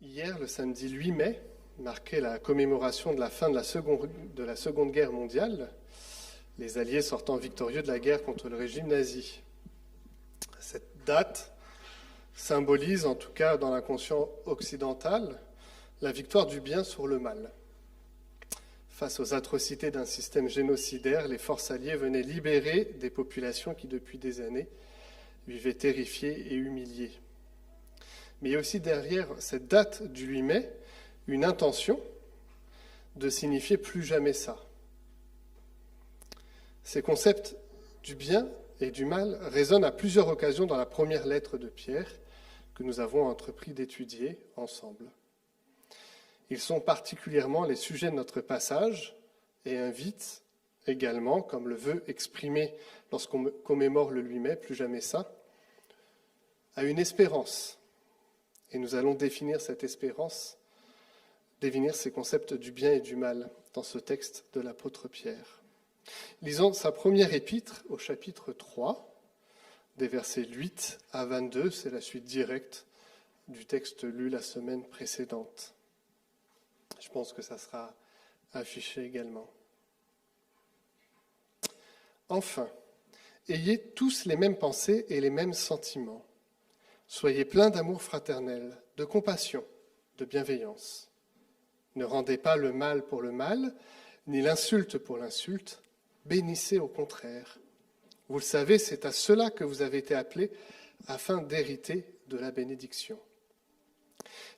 Hier, le samedi 8 mai, marquait la commémoration de la fin de la Seconde Guerre mondiale, les Alliés sortant victorieux de la guerre contre le régime nazi. Cette date symbolise, en tout cas dans l'inconscient occidental, la victoire du bien sur le mal. Face aux atrocités d'un système génocidaire, les forces alliées venaient libérer des populations qui, depuis des années, vivaient terrifiées et humiliées. Mais il y a aussi derrière cette date du 8 mai une intention de signifier plus jamais ça. Ces concepts du bien et du mal résonnent à plusieurs occasions dans la première lettre de Pierre que nous avons entrepris d'étudier ensemble. Ils sont particulièrement les sujets de notre passage et invitent également, comme le veut exprimer lorsqu'on commémore le 8 mai, plus jamais ça, à une espérance. Et nous allons définir cette espérance, définir ces concepts du bien et du mal dans ce texte de l'apôtre Pierre. Lisons sa première épître au chapitre 3, des versets 8 à 22, c'est la suite directe du texte lu la semaine précédente. Je pense que ça sera affiché également. Enfin, ayez tous les mêmes pensées et les mêmes sentiments. Soyez pleins d'amour fraternel, de compassion, de bienveillance. Ne rendez pas le mal pour le mal, ni l'insulte pour l'insulte. Bénissez au contraire. Vous le savez, c'est à cela que vous avez été appelés afin d'hériter de la bénédiction.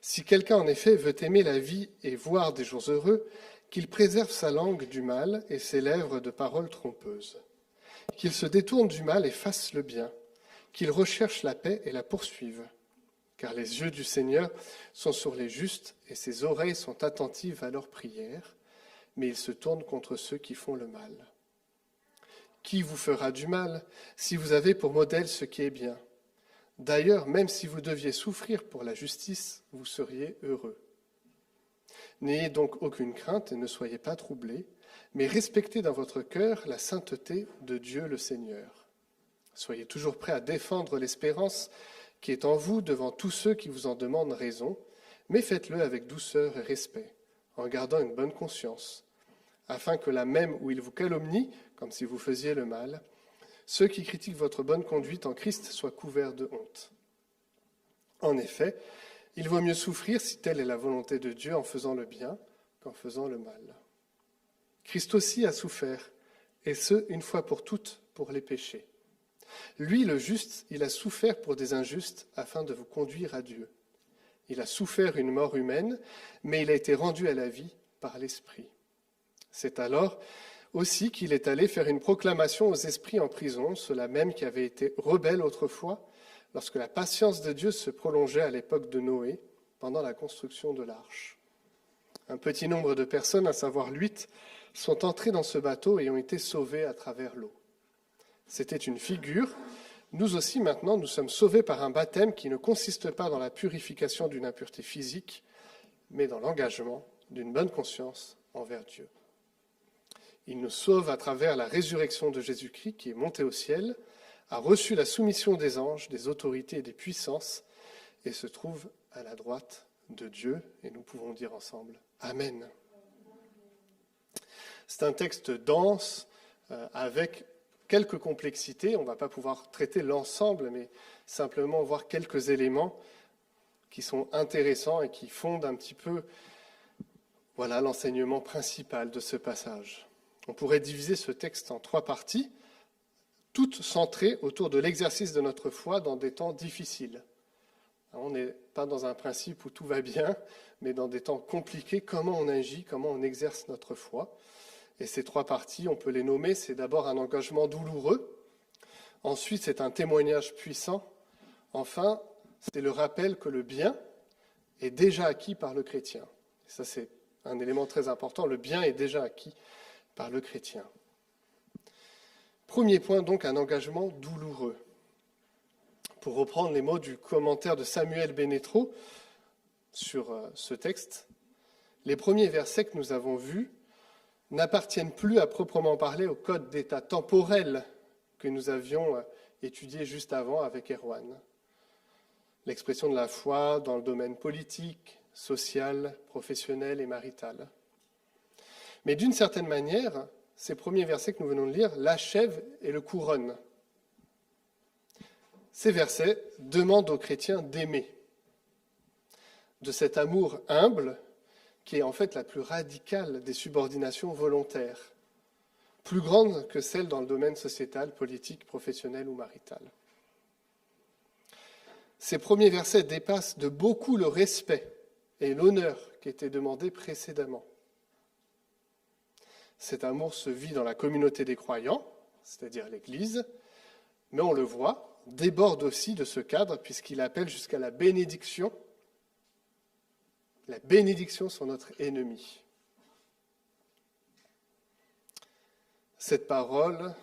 Si quelqu'un en effet veut aimer la vie et voir des jours heureux, qu'il préserve sa langue du mal et ses lèvres de paroles trompeuses. Qu'il se détourne du mal et fasse le bien. Qu'il recherche la paix et la poursuive. Car les yeux du Seigneur sont sur les justes et ses oreilles sont attentives à leurs prières, mais il se tourne contre ceux qui font le mal. Qui vous fera du mal si vous avez pour modèle ce qui est bien ? D'ailleurs, même si vous deviez souffrir pour la justice, vous seriez heureux. N'ayez donc aucune crainte et ne soyez pas troublés, mais respectez dans votre cœur la sainteté de Dieu le Seigneur. Soyez toujours prêts à défendre l'espérance qui est en vous devant tous ceux qui vous en demandent raison, mais faites-le avec douceur et respect, en gardant une bonne conscience, afin que là même où ils vous calomnient, comme si vous faisiez le mal, ceux qui critiquent votre bonne conduite en Christ soient couverts de honte. En effet, il vaut mieux souffrir, si telle est la volonté de Dieu, en faisant le bien qu'en faisant le mal. Christ aussi a souffert, et ce, une fois pour toutes, pour les péchés. Lui, le juste, il a souffert pour des injustes afin de vous conduire à Dieu. Il a souffert une mort humaine, mais il a été rendu à la vie par l'Esprit. C'est alors aussi qu'il est allé faire une proclamation aux esprits en prison, ceux-là même qui avaient été rebelles autrefois, lorsque la patience de Dieu se prolongeait à l'époque de Noé, pendant la construction de l'arche. Un petit nombre de personnes, à savoir 8, sont entrées dans ce bateau et ont été sauvées à travers l'eau. C'était une figure. Nous aussi, maintenant, nous sommes sauvés par un baptême qui ne consiste pas dans la purification d'une impureté physique, mais dans l'engagement d'une bonne conscience envers Dieu. Il nous sauve à travers la résurrection de Jésus-Christ qui est monté au ciel, a reçu la soumission des anges, des autorités et des puissances et se trouve à la droite de Dieu. Et nous pouvons dire ensemble Amen. C'est un texte dense avec quelques complexités. On ne va pas pouvoir traiter l'ensemble, mais simplement voir quelques éléments qui sont intéressants et qui fondent un petit peu l'enseignement principal de ce passage. On pourrait diviser ce texte en 3 parties, toutes centrées autour de l'exercice de notre foi dans des temps difficiles. On n'est pas dans un principe où tout va bien, mais dans des temps compliqués, comment on agit, comment on exerce notre foi. Et ces 3 parties, on peut les nommer, c'est d'abord un engagement douloureux, ensuite c'est un témoignage puissant, enfin c'est le rappel que le bien est déjà acquis par le chrétien. Et ça c'est un élément très important, le bien est déjà acquis par le chrétien. Premier point donc, un engagement douloureux. Pour reprendre les mots du commentaire de Samuel Benetro sur ce texte, les premiers versets que nous avons vus n'appartiennent plus à proprement parler au code d'état temporel que nous avions étudié juste avant avec Erwan. L'expression de la foi dans le domaine politique, sociale, professionnelle et maritale. Mais d'une certaine manière, ces premiers versets que nous venons de lire l'achèvent et le couronnent. Ces versets demandent aux chrétiens d'aimer, de cet amour humble qui est en fait la plus radicale des subordinations volontaires, plus grande que celle dans le domaine sociétal, politique, professionnel ou marital. Ces premiers versets dépassent de beaucoup le respect et l'honneur qui étaient demandés précédemment. Cet amour se vit dans la communauté des croyants, c'est-à-dire l'Église, mais on le voit, déborde aussi de ce cadre puisqu'il appelle jusqu'à la bénédiction sur notre ennemi. Cette parole,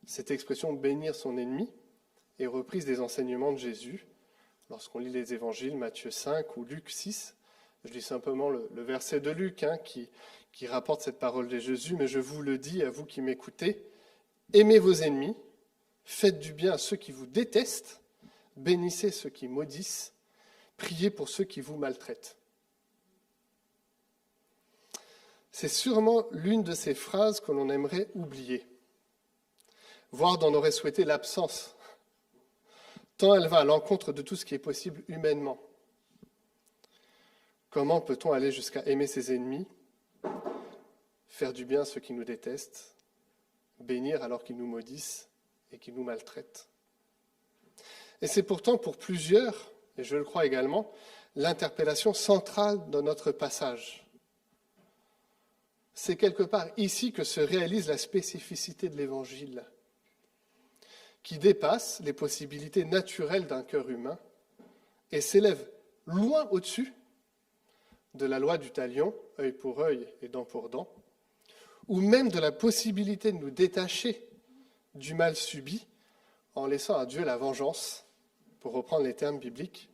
cette expression bénir son ennemi, est reprise des enseignements de Jésus. Lorsqu'on lit les évangiles, Matthieu 5 ou Luc 6, je lis simplement le verset de Luc qui rapporte cette parole de Jésus, mais je vous le dis à vous qui m'écoutez, aimez vos ennemis, faites du bien à ceux qui vous détestent, bénissez ceux qui maudissent, priez pour ceux qui vous maltraitent. C'est sûrement l'une de ces phrases que l'on aimerait oublier, voire d'en aurait souhaité l'absence, tant elle va à l'encontre de tout ce qui est possible humainement. Comment peut-on aller jusqu'à aimer ses ennemis, faire du bien à ceux qui nous détestent, bénir alors qu'ils nous maudissent et qu'ils nous maltraitent? Et c'est pourtant pour plusieurs, et je le crois également, l'interpellation centrale de notre passage. C'est quelque part ici que se réalise la spécificité de l'Évangile, qui dépasse les possibilités naturelles d'un cœur humain et s'élève loin au-dessus de la loi du talion, œil pour œil et dent pour dent, ou même de la possibilité de nous détacher du mal subi en laissant à Dieu la vengeance, pour reprendre les termes bibliques,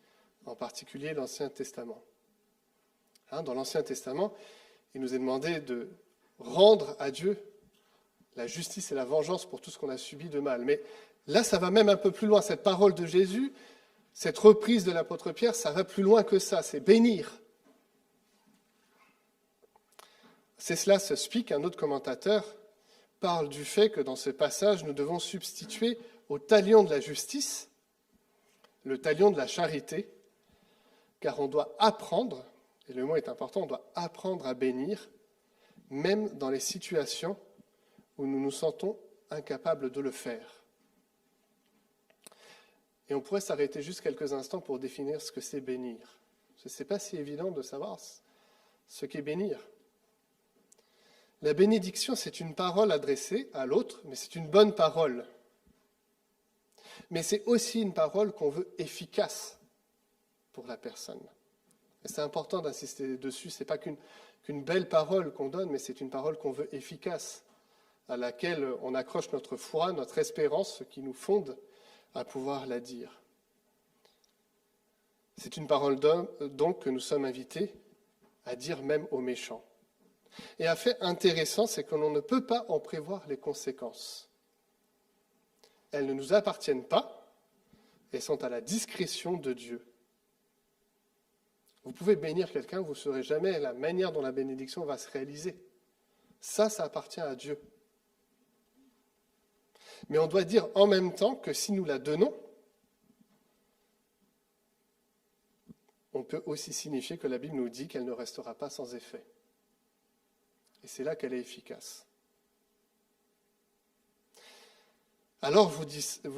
en particulier l'Ancien Testament. Dans l'Ancien Testament, il nous est demandé de rendre à Dieu la justice et la vengeance pour tout ce qu'on a subi de mal. Mais là, ça va même un peu plus loin. Cette parole de Jésus, cette reprise de l'apôtre Pierre, ça va plus loin que ça, c'est bénir. C'est cela, ce Spic, un autre commentateur, parle du fait que dans ce passage, nous devons substituer au talion de la justice le talion de la charité, car on doit apprendre, et le mot est important, on doit apprendre à bénir, même dans les situations où nous nous sentons incapables de le faire. Et on pourrait s'arrêter juste quelques instants pour définir ce que c'est bénir. Ce n'est pas si évident de savoir ce qu'est bénir. La bénédiction, c'est une parole adressée à l'autre, mais c'est une bonne parole. Mais c'est aussi une parole qu'on veut efficace pour la personne. Et c'est important d'insister dessus, ce n'est pas qu'une belle parole qu'on donne, mais c'est une parole qu'on veut efficace, à laquelle on accroche notre foi, notre espérance, ce qui nous fonde à pouvoir la dire. C'est une parole donc que nous sommes invités à dire même aux méchants. Et un fait intéressant, c'est que l'on ne peut pas en prévoir les conséquences. Elles ne nous appartiennent pas et sont à la discrétion de Dieu. Vous pouvez bénir quelqu'un, vous ne saurez jamais la manière dont la bénédiction va se réaliser. Ça appartient à Dieu. Mais on doit dire en même temps que si nous la donnons, on peut aussi signifier que la Bible nous dit qu'elle ne restera pas sans effet. Et c'est là qu'elle est efficace. Alors, vous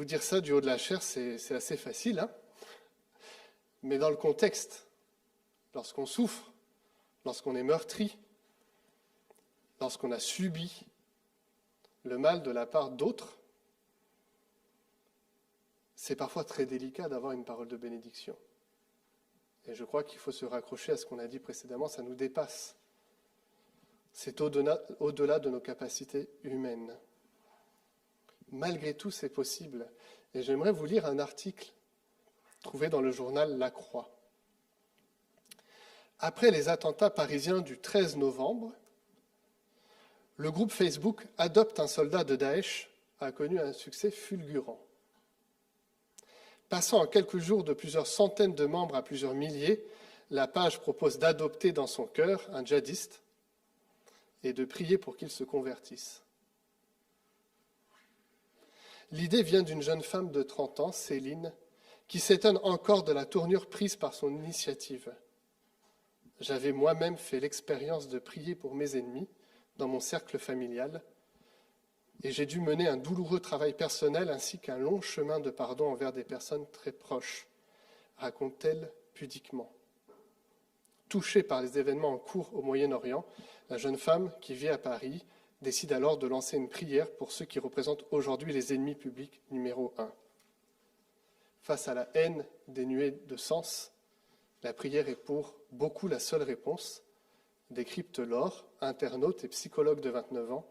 dire ça du haut de la chair, c'est assez facile, hein ? Mais dans le contexte, lorsqu'on souffre, lorsqu'on est meurtri, lorsqu'on a subi le mal de la part d'autres, c'est parfois très délicat d'avoir une parole de bénédiction. Et je crois qu'il faut se raccrocher à ce qu'on a dit précédemment, ça nous dépasse. C'est au-delà de nos capacités humaines. Malgré tout, c'est possible. Et j'aimerais vous lire un article trouvé dans le journal La Croix. Après les attentats parisiens du 13 novembre, le groupe Facebook « Adopte un soldat de Daesh » a connu un succès fulgurant. Passant en quelques jours de plusieurs centaines de membres à plusieurs milliers, la page propose d'adopter dans son cœur un djihadiste et de prier pour qu'il se convertisse. L'idée vient d'une jeune femme de 30 ans, Céline, qui s'étonne encore de la tournure prise par son initiative. J'avais moi-même fait l'expérience de prier pour mes ennemis dans mon cercle familial, et j'ai dû mener un douloureux travail personnel ainsi qu'un long chemin de pardon envers des personnes très proches, raconte-t-elle pudiquement. Touchée par les événements en cours au Moyen-Orient, la jeune femme qui vit à Paris décide alors de lancer une prière pour ceux qui représentent aujourd'hui les ennemis publics numéro 1. Face à la haine dénuée de sens, la prière est pour beaucoup la seule réponse, décrypte Laure, internaute et psychologue de 29 ans,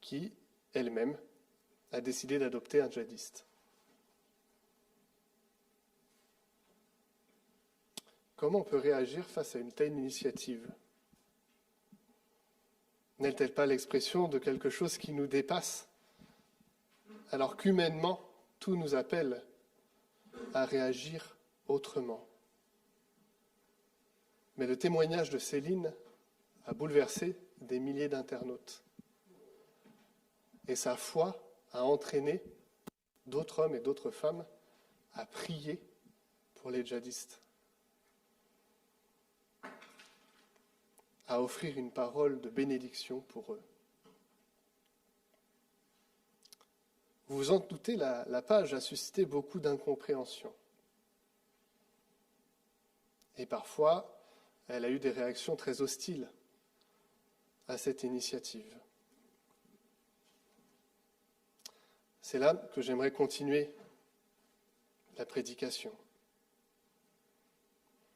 qui, elle-même, a décidé d'adopter un djihadiste. Comment on peut réagir face à une telle initiative ? N'est-elle pas l'expression de quelque chose qui nous dépasse, alors qu'humainement, tout nous appelle à réagir autrement ? Mais le témoignage de Céline a bouleversé des milliers d'internautes. Et sa foi a entraîné d'autres hommes et d'autres femmes à prier pour les djihadistes, à offrir une parole de bénédiction pour eux. Vous vous en doutez, la page a suscité beaucoup d'incompréhension. Et parfois, elle a eu des réactions très hostiles à cette initiative. C'est là que j'aimerais continuer la prédication.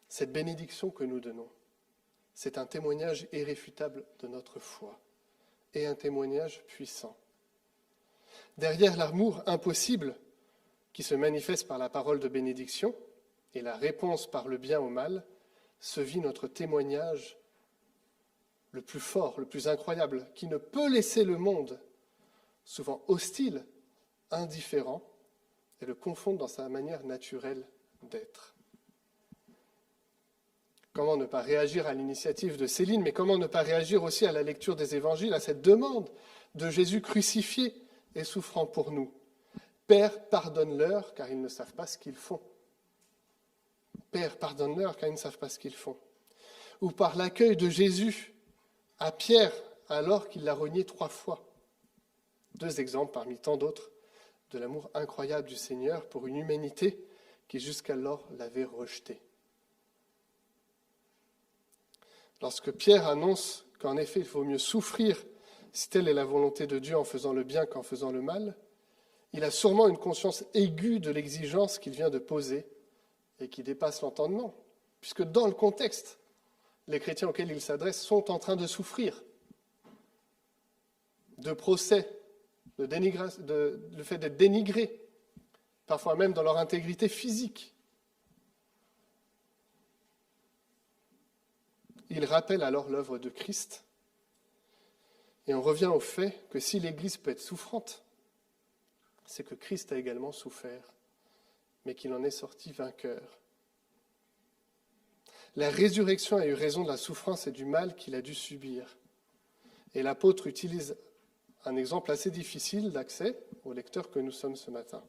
Cette bénédiction que nous donnons, c'est un témoignage irréfutable de notre foi et un témoignage puissant. Derrière l'amour impossible qui se manifeste par la parole de bénédiction et la réponse par le bien au mal, se vit notre témoignage le plus fort, le plus incroyable, qui ne peut laisser le monde, souvent hostile, indifférent, et le confondre dans sa manière naturelle d'être. Comment ne pas réagir à l'initiative de Céline, mais comment ne pas réagir aussi à la lecture des évangiles, à cette demande de Jésus crucifié et souffrant pour nous. Père, pardonne-leur, car ils ne savent pas ce qu'ils font. Père, pardonne-leur, car ils ne savent pas ce qu'ils font. Ou par l'accueil de Jésus à Pierre, alors qu'il l'a renié 3 fois. 2 exemples parmi tant d'autres de l'amour incroyable du Seigneur pour une humanité qui jusqu'alors l'avait rejeté. Lorsque Pierre annonce qu'en effet il vaut mieux souffrir si telle est la volonté de Dieu en faisant le bien qu'en faisant le mal, il a sûrement une conscience aiguë de l'exigence qu'il vient de poser et qui dépasse l'entendement, puisque dans le contexte, les chrétiens auxquels il s'adresse sont en train de souffrir de procès, le fait d'être dénigrés, parfois même dans leur intégrité physique. Il rappelle alors l'œuvre de Christ, et on revient au fait que si l'Église peut être souffrante, c'est que Christ a également souffert, mais qu'il en est sorti vainqueur. La résurrection a eu raison de la souffrance et du mal qu'il a dû subir. Et l'apôtre utilise un exemple assez difficile d'accès au lecteur que nous sommes ce matin.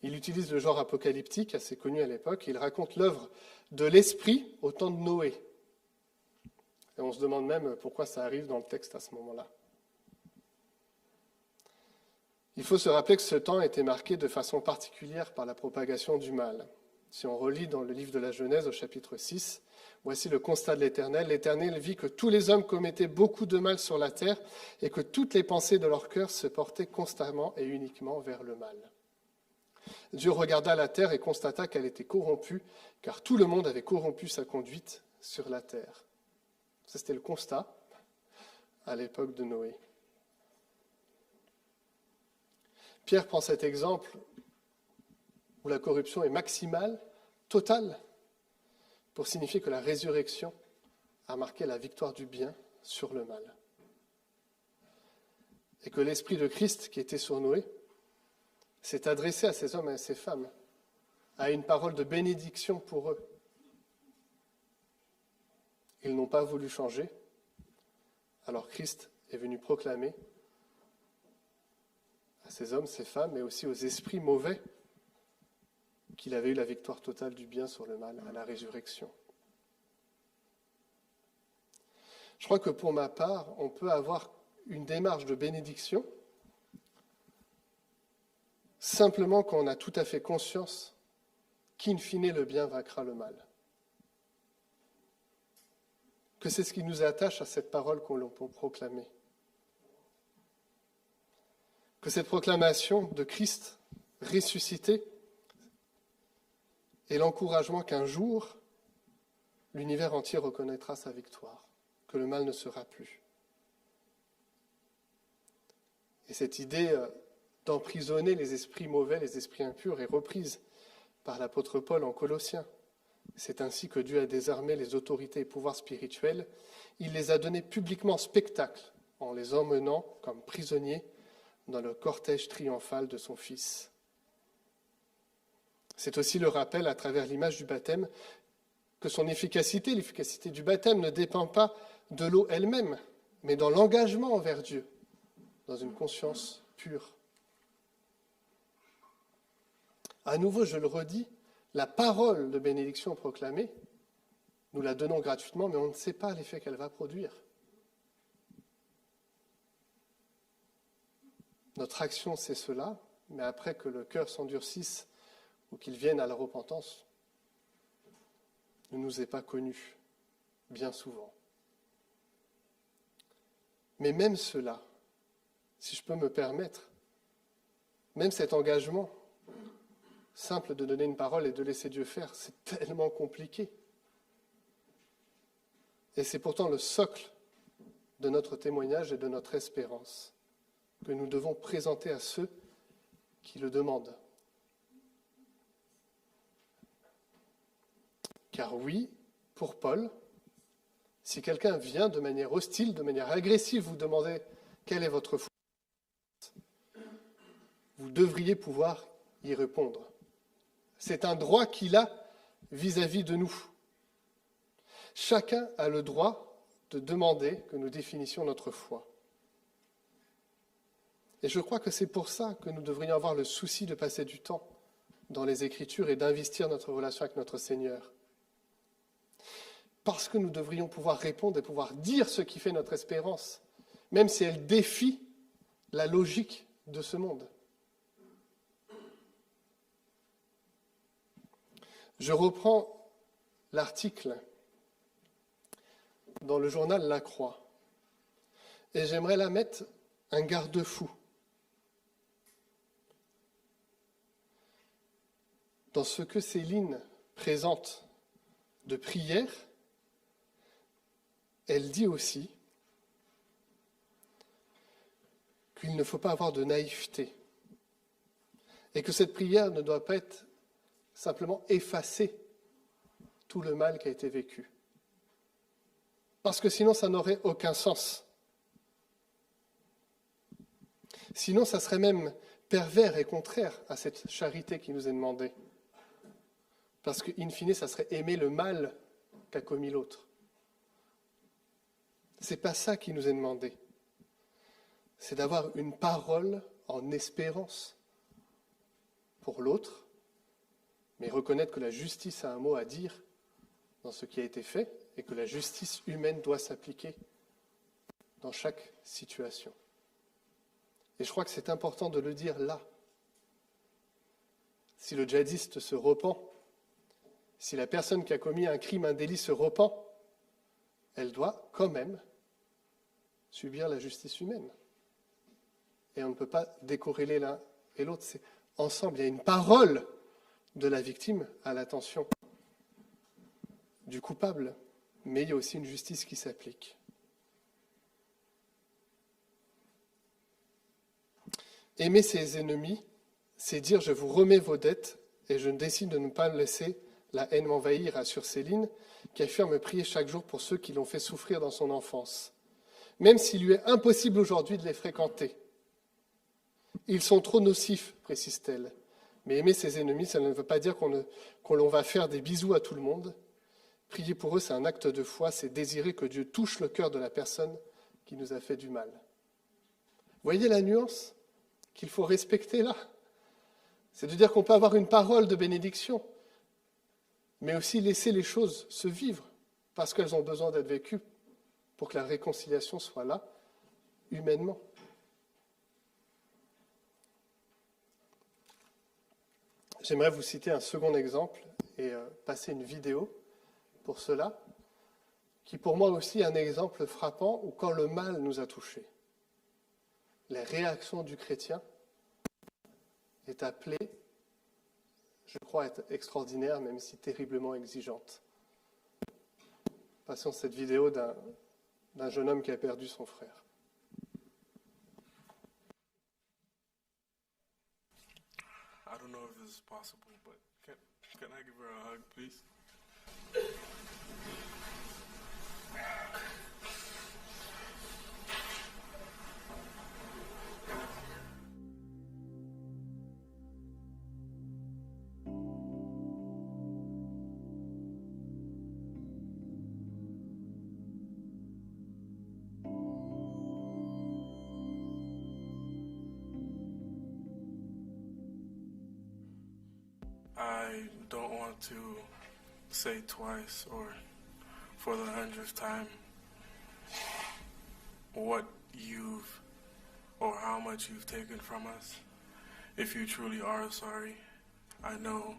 Il utilise le genre apocalyptique, assez connu à l'époque. Il raconte l'œuvre de l'Esprit au temps de Noé. Et on se demande même pourquoi ça arrive dans le texte à ce moment-là. Il faut se rappeler que ce temps était marqué de façon particulière par la propagation du mal. Si on relit dans le livre de la Genèse au chapitre 6, voici le constat de l'Éternel. L'Éternel vit que tous les hommes commettaient beaucoup de mal sur la terre et que toutes les pensées de leur cœur se portaient constamment et uniquement vers le mal. Dieu regarda la terre et constata qu'elle était corrompue, car tout le monde avait corrompu sa conduite sur la terre. Ça, c'était le constat à l'époque de Noé. Pierre prend cet exemple où la corruption est maximale, totale, pour signifier que la résurrection a marqué la victoire du bien sur le mal. Et que l'Esprit de Christ qui était sur Noé s'est adressé à ces hommes et à ces femmes, à une parole de bénédiction pour eux. Ils n'ont pas voulu changer. Alors Christ est venu proclamer à ces hommes, ces femmes, mais aussi aux esprits mauvais qu'il avait eu la victoire totale du bien sur le mal à la résurrection. Je crois que pour ma part, on peut avoir une démarche de bénédiction simplement quand on a tout à fait conscience qu'in fine le bien vaincra le mal. Que c'est ce qui nous attache à cette parole qu'on peut proclamer. Que cette proclamation de Christ ressuscité est l'encouragement qu'un jour, l'univers entier reconnaîtra sa victoire, que le mal ne sera plus. Et cette idée d'emprisonner les esprits mauvais, les esprits impurs, est reprise par l'apôtre Paul en Colossiens. C'est ainsi que Dieu a désarmé les autorités et pouvoirs spirituels. Il les a donnés publiquement en spectacle, en les emmenant comme prisonniers dans le cortège triomphal de son Fils. C'est aussi le rappel, à travers l'image du baptême, que son efficacité, l'efficacité du baptême, ne dépend pas de l'eau elle-même, mais dans l'engagement envers Dieu, dans une conscience pure. À nouveau, je le redis, la parole de bénédiction proclamée, nous la donnons gratuitement, mais on ne sait pas l'effet qu'elle va produire. Notre action, c'est cela, mais après que le cœur s'endurcisse ou qu'il vienne à la repentance, ne nous est pas connu, bien souvent. Mais même cela, si je peux me permettre, même cet engagement simple de donner une parole et de laisser Dieu faire, c'est tellement compliqué. Et c'est pourtant le socle de notre témoignage et de notre espérance que nous devons présenter à ceux qui le demandent. Car oui, pour Paul, si quelqu'un vient de manière hostile, de manière agressive, vous demander quelle est votre foi, vous devriez pouvoir y répondre. C'est un droit qu'il a vis-à-vis de nous. Chacun a le droit de demander que nous définissions notre foi. Et je crois que c'est pour ça que nous devrions avoir le souci de passer du temps dans les Écritures et d'investir notre relation avec notre Seigneur. Parce que nous devrions pouvoir répondre et pouvoir dire ce qui fait notre espérance, même si elle défie la logique de ce monde. Je reprends l'article dans le journal La Croix et j'aimerais la mettre un garde-fou. Dans ce que Céline présente de prière, elle dit aussi qu'il ne faut pas avoir de naïveté et que cette prière ne doit pas être simplement effacer tout le mal qui a été vécu. Parce que sinon, ça n'aurait aucun sens. Sinon, ça serait même pervers et contraire à cette charité qui nous est demandée. Parce que, in fine, ça serait aimer le mal qu'a commis l'autre. C'est pas ça qui nous est demandé. C'est d'avoir une parole en espérance pour l'autre, mais reconnaître que la justice a un mot à dire dans ce qui a été fait et que la justice humaine doit s'appliquer dans chaque situation. Et je crois que c'est important de le dire là. Si le djihadiste se repent, si la personne qui a commis un crime, un délit se repent, elle doit quand même subir la justice humaine. Et on ne peut pas décorréler l'un et l'autre. C'est ensemble, il y a une parole de la victime à l'attention du coupable, mais il y a aussi une justice qui s'applique. Aimer ses ennemis, c'est dire « je vous remets vos dettes et je décide de ne pas laisser la haine m'envahir », assure Céline, qui affirme prier chaque jour pour ceux qui l'ont fait souffrir dans son enfance. Même s'il lui est impossible aujourd'hui de les fréquenter. Ils sont trop nocifs, précise-t-elle. Mais aimer ses ennemis, ça ne veut pas dire qu'on va faire des bisous à tout le monde. Prier pour eux, c'est un acte de foi, c'est désirer que Dieu touche le cœur de la personne qui nous a fait du mal. Voyez la nuance qu'il faut respecter là? C'est de dire qu'on peut avoir une parole de bénédiction, mais aussi laisser les choses se vivre, parce qu'elles ont besoin d'être vécues pour que la réconciliation soit là, humainement. J'aimerais vous citer un second exemple et passer une vidéo pour cela, qui pour moi aussi est un exemple frappant où quand le mal nous a touchés, la réaction du chrétien est appelée, je crois, à être extraordinaire, même si terriblement exigeante. Passons cette vidéo d'un jeune homme qui a perdu son frère. I don't know if this is possible, but can I give her a hug, please? I don't want to say twice or for the 100th time what you've or how much you've taken from us. If you truly are sorry, I know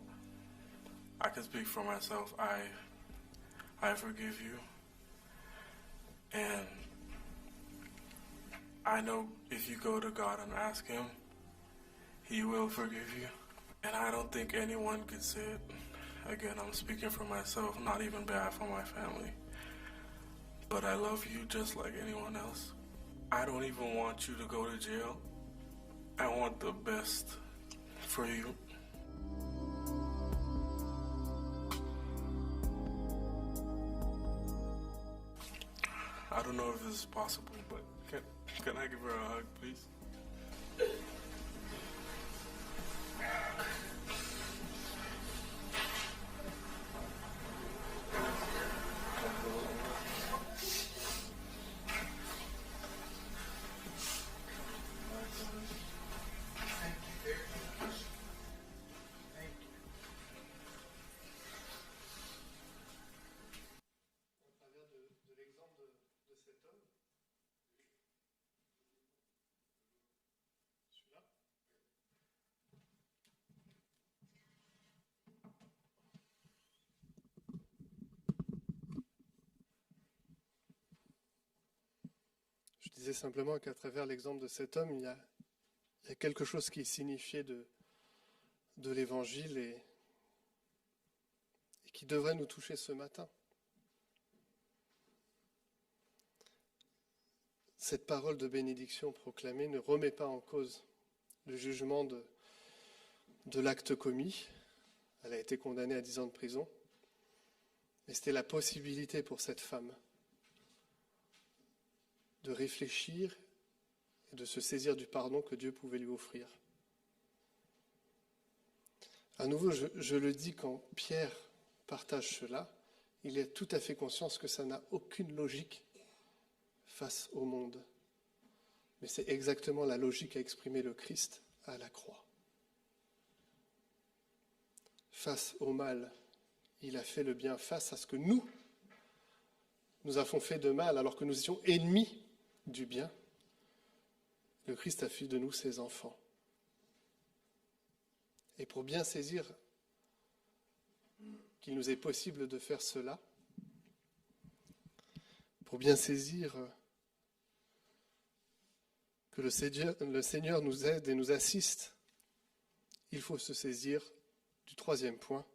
I can speak for myself. I forgive you. And I know if you go to God and ask Him, He will forgive you. And I don't think anyone could say it. Again, I'm speaking for myself, not even bad for my family. But I love you just like anyone else. I don't even want you to go to jail. I want the best for you. I don't know if this is possible, but can I give her a hug, please? Je disais simplement qu'à travers l'exemple de cet homme, il y a quelque chose qui est signifié de l'Évangile et qui devrait nous toucher ce matin. Cette parole de bénédiction proclamée ne remet pas en cause le jugement de l'acte commis. Elle a été condamnée à 10 ans de prison. Mais c'était la possibilité pour cette femme de réfléchir et de se saisir du pardon que Dieu pouvait lui offrir. À nouveau, je le dis, quand Pierre partage cela, il est tout à fait conscient que ça n'a aucune logique face au monde. Mais c'est exactement la logique qu'a exprimée le Christ à la croix. Face au mal, il a fait le bien. Face à ce que nous avons fait de mal alors que nous étions ennemis du bien, le Christ a fait de nous ses enfants. Et pour bien saisir qu'il nous est possible de faire cela, pour bien saisir que le Seigneur nous aide et nous assiste, il faut se saisir du troisième point.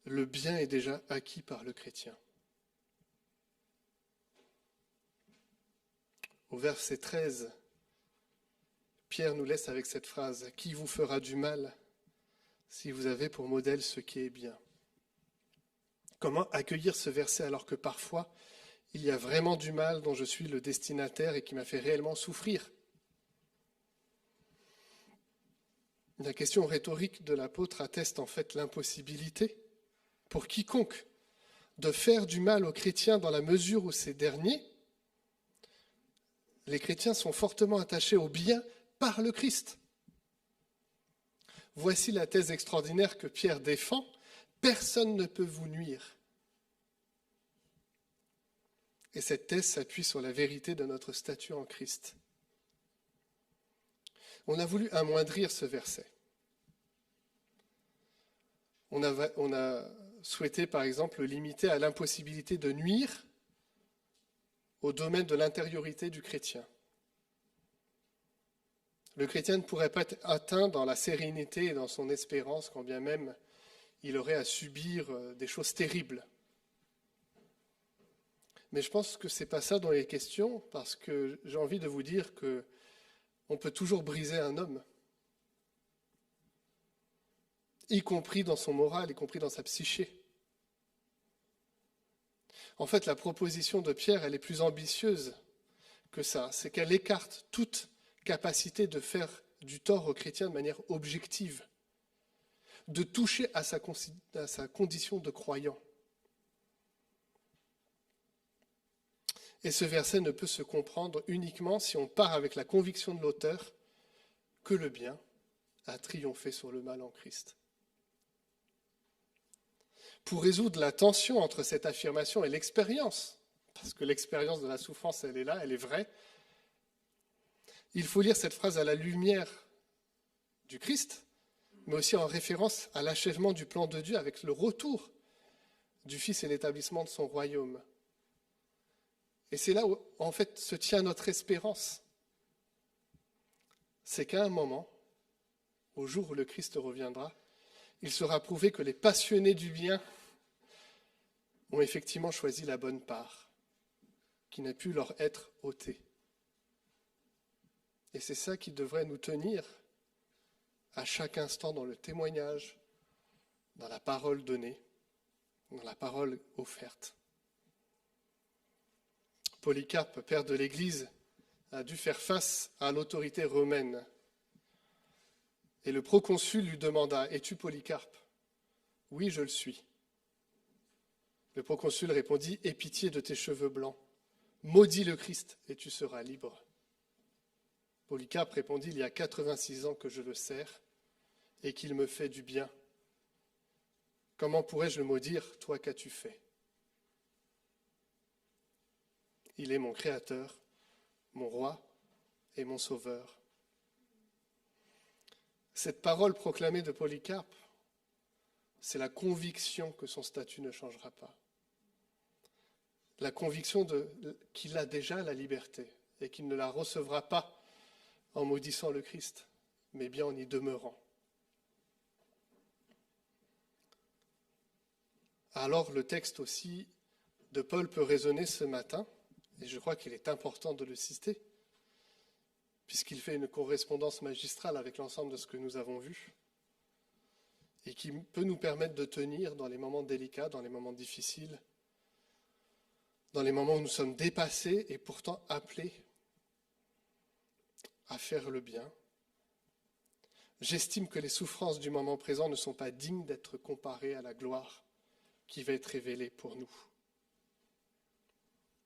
Le bien est déjà acquis par le chrétien. Au verset 13, Pierre nous laisse avec cette phrase « Qui vous fera du mal si vous avez pour modèle ce qui est bien ?» Comment accueillir ce verset alors que parfois il y a vraiment du mal dont je suis le destinataire et qui m'a fait réellement souffrir? La question rhétorique de l'apôtre atteste en fait l'impossibilité pour quiconque de faire du mal aux chrétiens dans la mesure où ces derniers, les chrétiens sont fortement attachés au bien par le Christ. Voici la thèse extraordinaire que Pierre défend. Personne ne peut vous nuire. Et cette thèse s'appuie sur la vérité de notre statut en Christ. On a voulu amoindrir ce verset. On a souhaité, par exemple, le limiter à l'impossibilité de nuire au domaine de l'intériorité du chrétien. Le chrétien ne pourrait pas être atteint dans la sérénité et dans son espérance, quand bien même il aurait à subir des choses terribles. Mais je pense que ce n'est pas ça dont il est question, parce que j'ai envie de vous dire qu'on peut toujours briser un homme, y compris dans son moral, y compris dans sa psyché. En fait, la proposition de Pierre, elle est plus ambitieuse que ça. C'est qu'elle écarte toute capacité de faire du tort aux chrétiens de manière objective, de toucher à sa condition de croyant. Et ce verset ne peut se comprendre uniquement si on part avec la conviction de l'auteur que le bien a triomphé sur le mal en Christ. Pour résoudre la tension entre cette affirmation et l'expérience, parce que l'expérience de la souffrance, elle est là, elle est vraie, il faut lire cette phrase à la lumière du Christ, mais aussi en référence à l'achèvement du plan de Dieu avec le retour du Fils et l'établissement de son royaume. Et c'est là où, en fait, se tient notre espérance. C'est qu'à un moment, au jour où le Christ reviendra, il sera prouvé que les passionnés du bien ont effectivement choisi la bonne part, qui n'a pu leur être ôtée. Et c'est ça qui devrait nous tenir à chaque instant dans le témoignage, dans la parole donnée, dans la parole offerte. Polycarpe, père de l'Église, a dû faire face à l'autorité romaine. Et le proconsul lui demanda « Es-tu Polycarpe ?» ?»« Oui, je le suis. » Le proconsul répondit « Aie pitié de tes cheveux blancs. Maudis le Christ et tu seras libre. » Polycarpe répondit « Il y a 86 ans que je le sers et qu'il me fait du bien. Comment pourrais-je le maudire, toi qu'as-tu fait ? Il est mon Créateur, mon Roi et mon Sauveur. » Cette parole proclamée de Polycarpe, c'est la conviction que son statut ne changera pas. La conviction qu'il a déjà la liberté et qu'il ne la recevra pas en maudissant le Christ, mais bien en y demeurant. Alors le texte aussi de Paul peut résonner ce matin, et je crois qu'il est important de le citer, puisqu'il fait une correspondance magistrale avec l'ensemble de ce que nous avons vu, et qui peut nous permettre de tenir dans les moments délicats, dans les moments difficiles, dans les moments où nous sommes dépassés et pourtant appelés à faire le bien. J'estime que les souffrances du moment présent ne sont pas dignes d'être comparées à la gloire qui va être révélée pour nous.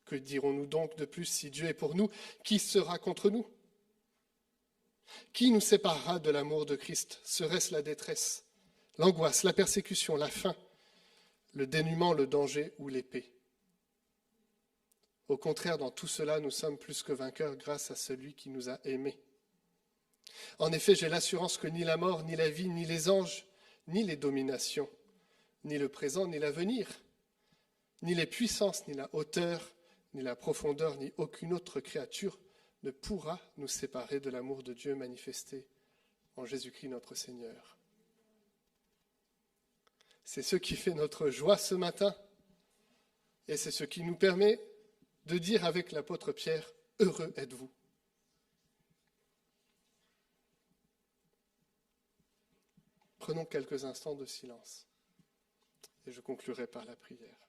Que dirons-nous donc de plus si Dieu est pour nous? Qui sera contre nous? Qui nous séparera de l'amour de Christ? Serait-ce la détresse, l'angoisse, la persécution, la faim, le dénuement, le danger ou l'épée? Au contraire, dans tout cela, nous sommes plus que vainqueurs grâce à celui qui nous a aimés. En effet, j'ai l'assurance que ni la mort, ni la vie, ni les anges, ni les dominations, ni le présent, ni l'avenir, ni les puissances, ni la hauteur, ni la profondeur, ni aucune autre créature ne pourra nous séparer de l'amour de Dieu manifesté en Jésus-Christ notre Seigneur. C'est ce qui fait notre joie ce matin, et c'est ce qui nous permet de dire avec l'apôtre Pierre, « Heureux êtes-vous ». Prenons quelques instants de silence, et je conclurai par la prière.